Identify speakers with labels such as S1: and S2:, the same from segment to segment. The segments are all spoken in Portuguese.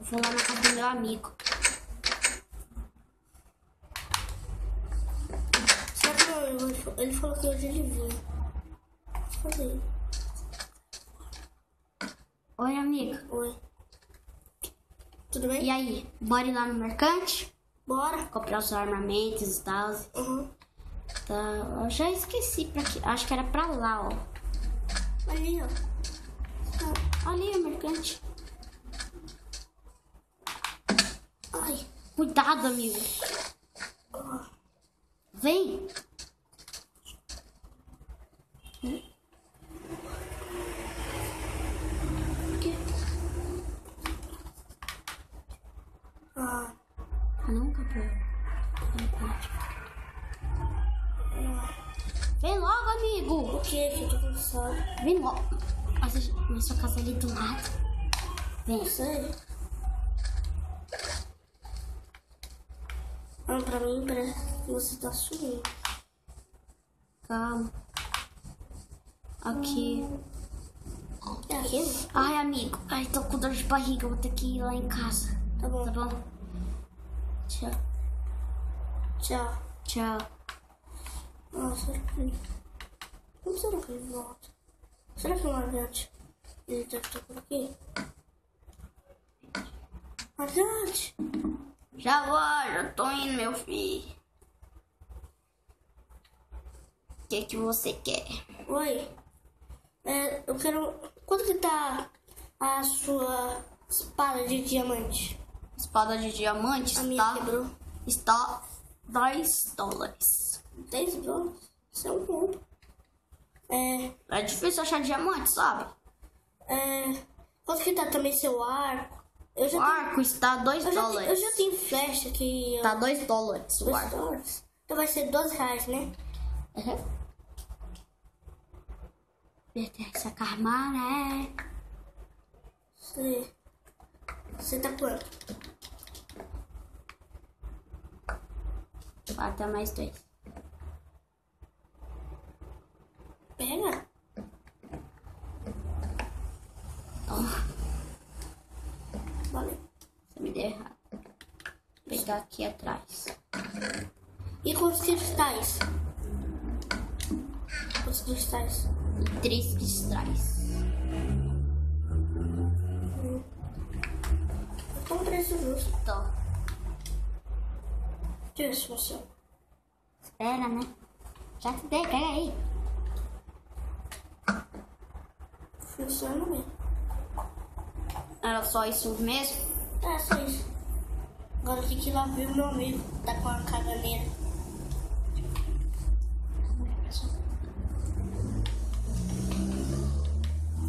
S1: Vou lá na casa do meu amigo.
S2: Será que meu amigo, ele falou que hoje ele vinha. Cadê?
S1: Oi, amigo.
S2: Oi. Tudo bem?
S1: E aí, bora ir lá no mercante?
S2: Bora.
S1: Comprar os armamentos e tal.
S2: Uhum.
S1: Tá, eu já esqueci pra que. Acho que era pra lá, ó.
S2: Ali, ó.
S1: Ali o mercante.
S2: Ai.
S1: Cuidado, amigo. Vem.
S2: Ah.
S1: Não, capoeira. Não pode. Vem logo, amigo.
S2: O que? Que eu tô cansado.
S1: Vem logo. Na sua casa ali do lado. Vem.
S2: Não sei. Ah, pra mim parece que você tá sumindo.
S1: Calma. Aqui.
S2: É aqui?
S1: Ai, amigo. Ai, tô com dor de barriga. Vou ter que ir lá em casa.
S2: Tá bom.
S1: Tá bom? Tchau.
S2: Tchau.
S1: Tchau.
S2: Nossa, como será que ele volta? Será que o Margante ele deve estar por aqui? Margante!
S1: Já vou, já tô indo, meu filho. O que você quer?
S2: Oi. Eu quero. Quanto que tá a sua espada de diamante?
S1: Espada de diamante
S2: A minha quebrou.
S1: está $10.
S2: 10 dólares? Isso é um ponto.
S1: É difícil achar diamante, sabe?
S2: Quanto que tá também seu arco? Eu já
S1: O arco está $2.
S2: eu já tenho flecha aqui.
S1: Tá $2 o
S2: 2
S1: arco.
S2: dólares. Então vai ser R$12, né?
S1: Uhum. Pertence a Carmaré.
S2: Você tá quanto?
S1: Até mais 2.
S2: Pega. Valeu.
S1: Você me deu errado. Vou pegar aqui atrás.
S2: E quantos cristais? Quantos cristais?
S1: E 3 cristais.
S2: Tá um preço justo.
S1: Tô.
S2: Deixa eu ver se funciona.
S1: Espera, né? Já te dei, pega aí.
S2: Funciona mesmo.
S1: Era só isso mesmo?
S2: É, só isso. Agora tem que ir lá ver o meu amigo. Tá com a caganeira.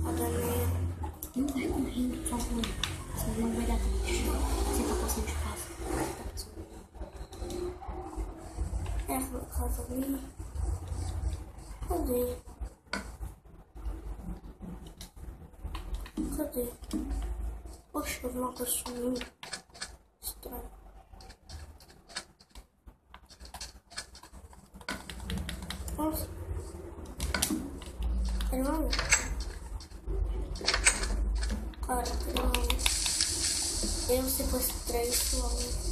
S2: Caganeira.
S1: Não vai correndo, por favor. Senão não vai dar tempo. Você tá passando de casa.
S2: Foi a casa dele. Cadê? Cadê? Poxa, eu vi uma coisa sumindo. Estranho. Nossa. É não? Caraca, não. Eu sequestrei sua mãe.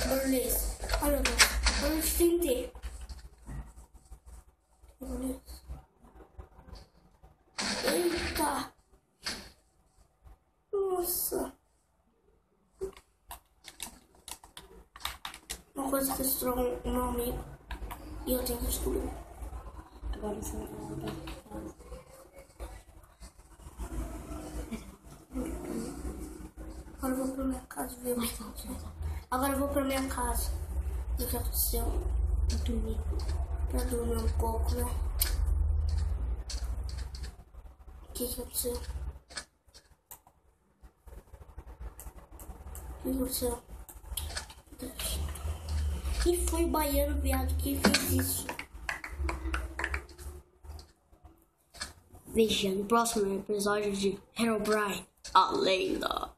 S2: Beleza. Ai, meu Deus. Eu não entendi. Beleza. Eita. Nossa. Uma coisa que estragou o meu amigo. E eu tenho que descobrir.
S1: Agora você vai pra casa.
S2: Agora eu vou pra minha casa ver o que aconteceu. Agora eu vou pra minha casa. O que aconteceu?
S1: Eu dormi.
S2: Pra dormir um pouco, né? O que aconteceu? O que aconteceu? Quem foi o baiano viado que fez isso?
S1: Veja no próximo episódio de Herobrine, a lenda.